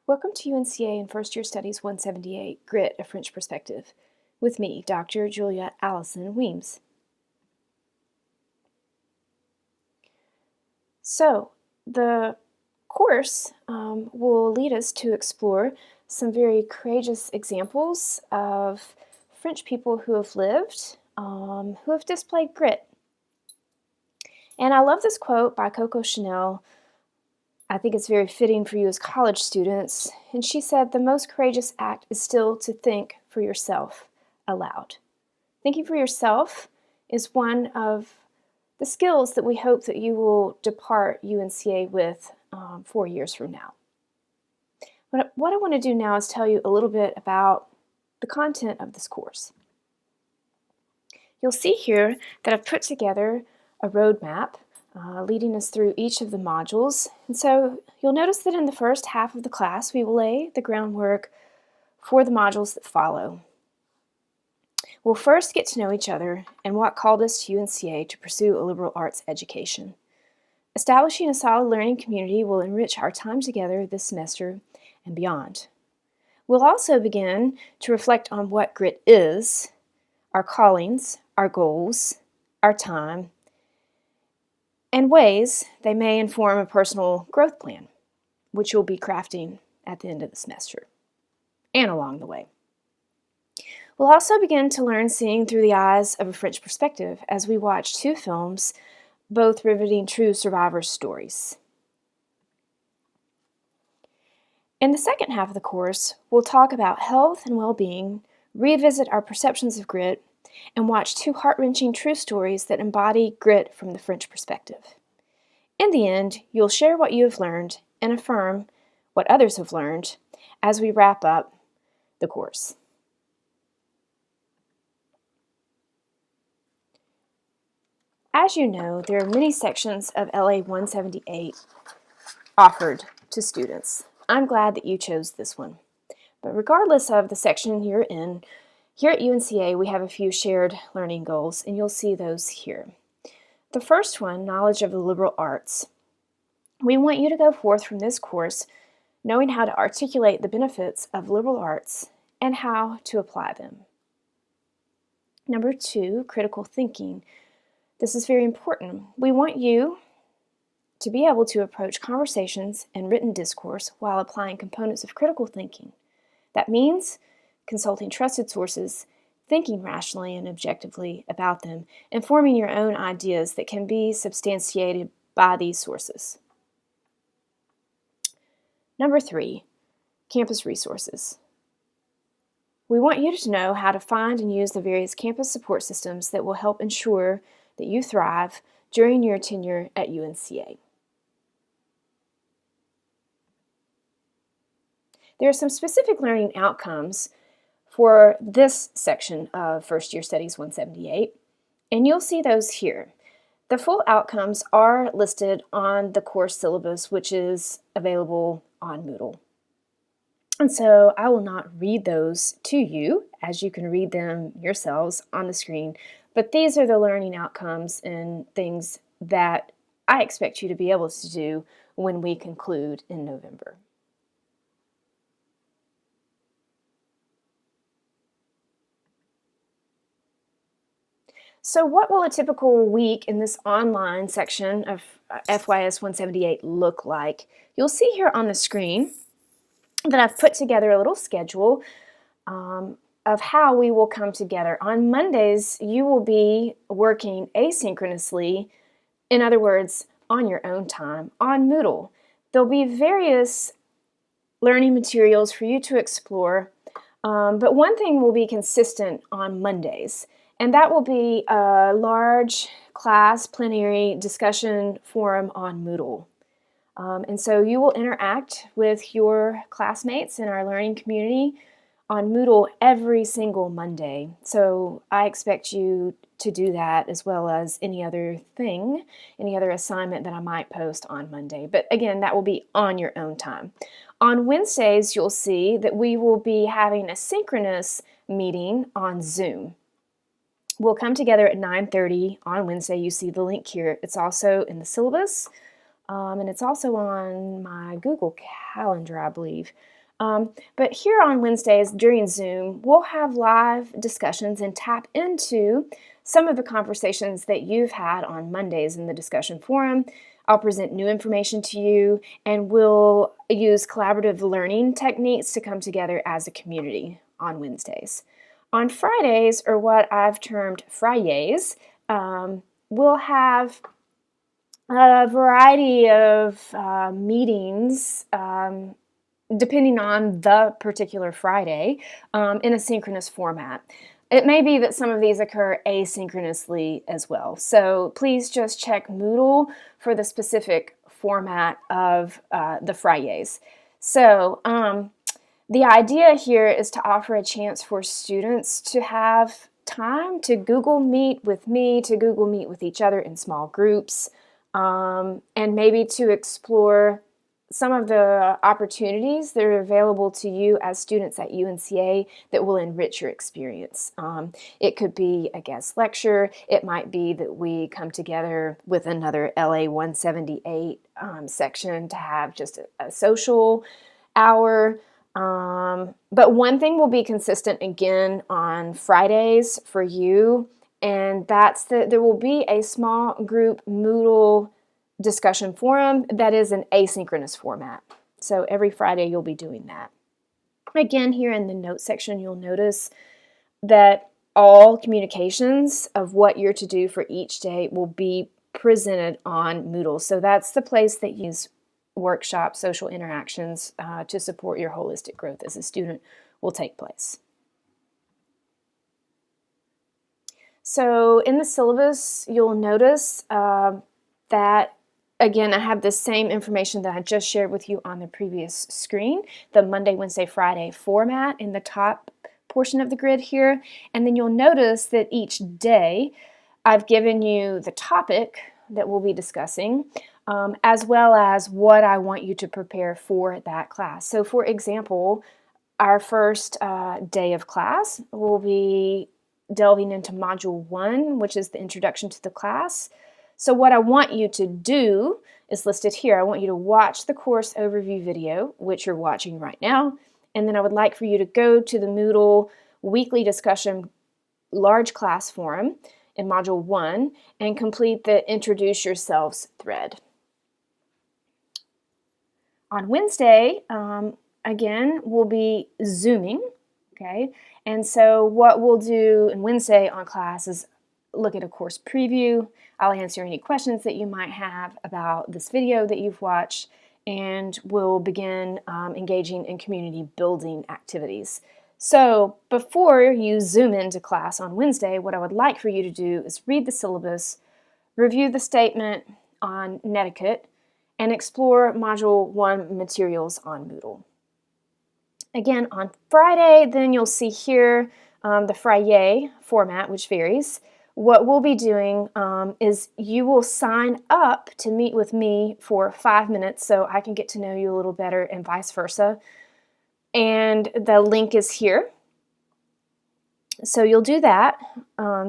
Welcome to UNCA and First Year Studies 178, Grit, A French Perspective, with me, Dr. Julia Allison Weems. So, the course will lead us to explore some very courageous examples of French people who have lived, who have displayed grit. And I love this quote by Coco Chanel. I think it's very fitting for you as college students. And she said, "The most courageous act is still to think for yourself aloud." Thinking for yourself is one of the skills that we hope that you will depart UNCA with 4 years from now. But what I want to do now is tell you a little bit about the content of this course. You'll see here that I've put together a roadmap leading us through each of the modules. And so you'll notice that in the first half of the class, we will lay the groundwork for the modules that follow. We'll first get to know each other and what called us to UNCA to pursue a liberal arts education. Establishing a solid learning community will enrich our time together this semester and beyond. We'll also begin to reflect on what grit is, our callings, our goals, our time, and ways they may inform a personal growth plan, which you'll be crafting at the end of the semester and along the way. We'll also begin to learn seeing through the eyes of a French perspective as we watch 2 films, both riveting true survivor stories. In the second half of the course, we'll talk about health and well-being, revisit our perceptions of grit, and watch 2 heart-wrenching true stories that embody grit from the French perspective. In the end, you'll share what you have learned and affirm what others have learned as we wrap up the course. As you know, there are many sections of LA 178 offered to students. I'm glad that you chose this one. But regardless of the section you're in, here at UNCA we have a few shared learning goals, and you'll see those here. The first one, knowledge of the liberal arts. We want you to go forth from this course knowing how to articulate the benefits of liberal arts and how to apply them. Number 2, critical thinking. This is very important. We want you to be able to approach conversations and written discourse while applying components of critical thinking. That means consulting trusted sources, thinking rationally and objectively about them, and forming your own ideas that can be substantiated by these sources. Number 3, campus resources. We want you to know how to find and use the various campus support systems that will help ensure that you thrive during your tenure at UNCA. There are some specific learning outcomes for this section of First Year Studies 178, and you'll see those here. The full outcomes are listed on the course syllabus, which is available on Moodle. And so I will not read those to you, as you can read them yourselves on the screen, but these are the learning outcomes and things that I expect you to be able to do when we conclude in November. So what will a typical week in this online section of FYS 178 look like? You'll see here on the screen that I've put together a little schedule of how we will come together. On Mondays, you will be working asynchronously, in other words, on your own time, on Moodle. There'll be various learning materials for you to explore, but one thing will be consistent on Mondays, and that will be a large class plenary discussion forum on Moodle. And so you will interact with your classmates in our learning community on Moodle every single Monday. So I expect you to do that as well as any other thing, any other assignment that I might post on Monday. But again, that will be on your own time. On Wednesdays, you'll see that we will be having a synchronous meeting on Zoom. We'll come together at 9:30 on Wednesday. You see the link here. It's also in the syllabus. and it's also on my Google Calendar, I believe. But here on Wednesdays during Zoom, we'll have live discussions and tap into some of the conversations that you've had on Mondays in the discussion forum. I'll present new information to you, and we'll use collaborative learning techniques to come together as a community on Wednesdays. On Fridays, or what I've termed FYS, we'll have a variety of meetings depending on the particular Friday, in a synchronous format. It may be that some of these occur asynchronously as well. So please just check Moodle for the specific format of the Fridays. So the idea here is to offer a chance for students to have time to Google Meet with me, to Google Meet with each other in small groups, and maybe to explore some of the opportunities that are available to you as students at UNCA that will enrich your experience. It could be a guest lecture. It might be that we come together with another LA 178 section to have just a social hour. But one thing will be consistent again on Fridays for you, and that's that there will be a small group Moodle discussion forum that is an asynchronous format. So every Friday you'll be doing that. Again, here in the notes section, you'll notice that all communications of what you're to do for each day will be presented on Moodle. So that's the place that you use workshops, social interactions to support your holistic growth as a student will take place. So in the syllabus, you'll notice that again, I have the same information that I just shared with you on the previous screen, the Monday, Wednesday, Friday format in the top portion of the grid here. And then you'll notice that each day I've given you the topic that we'll be discussing, as well as what I want you to prepare for that class. So for example, our first day of class will be delving into Module 1, which is the introduction to the class. So what I want you to do is listed here. I want you to watch the course overview video, which you're watching right now, and then I would like for you to go to the Moodle weekly discussion large class forum in Module 1 and complete the Introduce Yourselves thread. On Wednesday, again, we'll be Zooming, okay? And so what we'll do on Wednesday on class is look at a course preview. I'll answer any questions that you might have about this video that you've watched, and we'll begin engaging in community building activities. So before you zoom into class on Wednesday, what I would like for you to do is read the syllabus, review the statement on netiquette, and explore Module 1 materials on Moodle. Again, on Friday, then you'll see here the Friday format, which varies. What we'll be doing is you will sign up to meet with me for 5 minutes so I can get to know you a little better and vice versa. And the link is here. So you'll do that.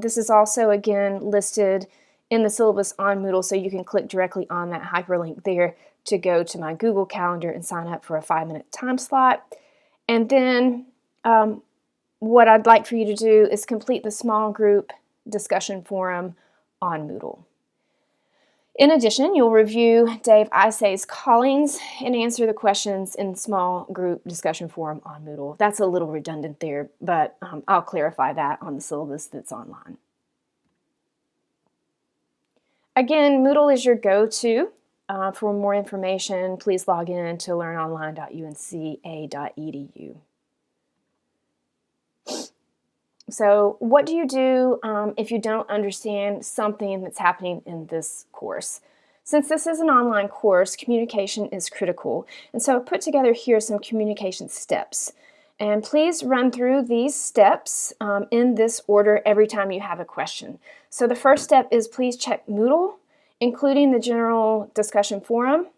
This is also, again, listed in the syllabus on Moodle, so you can click directly on that hyperlink there to go to my Google Calendar and sign up for a 5-minute time slot. And then what I'd like for you to do is complete the small group discussion forum on Moodle. In addition, you'll review Dave Isay's callings and answer the questions in small group discussion forum on Moodle. That's a little redundant there, but I'll clarify that on the syllabus that's online. Again, Moodle is your go-to. For more information, please log in to learnonline.unca.edu. So what do you do if you don't understand something that's happening in this course? Since this is an online course, communication is critical. And so I put together here some communication steps. And please run through these steps in this order every time you have a question. So the first step is please check Moodle, including the general discussion forum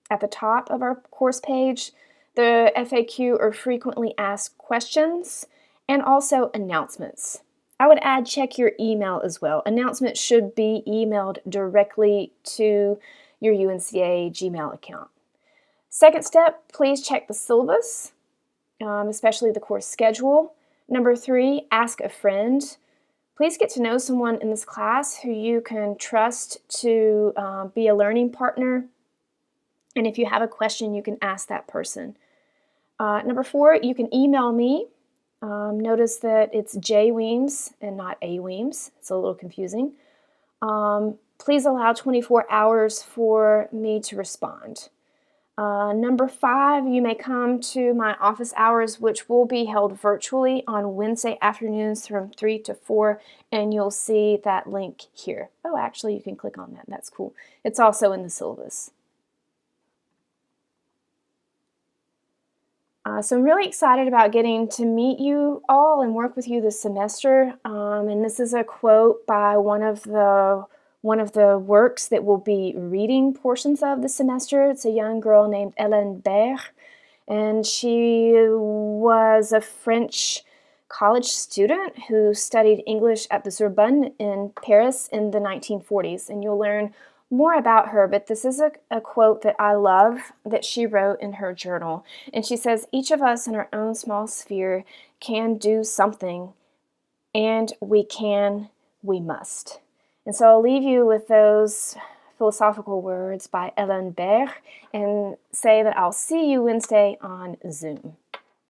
at the top of our course page, the FAQ or frequently asked questions, and also announcements. I would add check your email as well. Announcements should be emailed directly to your UNCA Gmail account. Second step, please check the syllabus, especially the course schedule. Number 3, ask a friend. Please get to know someone in this class who you can trust to be a learning partner. And if you have a question, you can ask that person. Number 4, you can email me. Notice that it's J Weems and not A Weems. It's a little confusing. Please allow 24 hours for me to respond. Number 5, you may come to my office hours, which will be held virtually on Wednesday afternoons from 3 to 4, and you'll see that link here. Oh, actually, you can click on that. That's cool. It's also in the syllabus. So I'm really excited about getting to meet you all and work with you this semester. And this is a quote by one of the works that we'll be reading portions of this semester. It's a young girl named Hélène Berg, and she was a French college student who studied English at the Sorbonne in Paris in the 1940s. And you'll learn more about her, but this is a quote that I love that she wrote in her journal. And she says, each of us in our own small sphere can do something, and we must. And so I'll leave you with those philosophical words by Hélène Berg and say that I'll see you Wednesday on Zoom.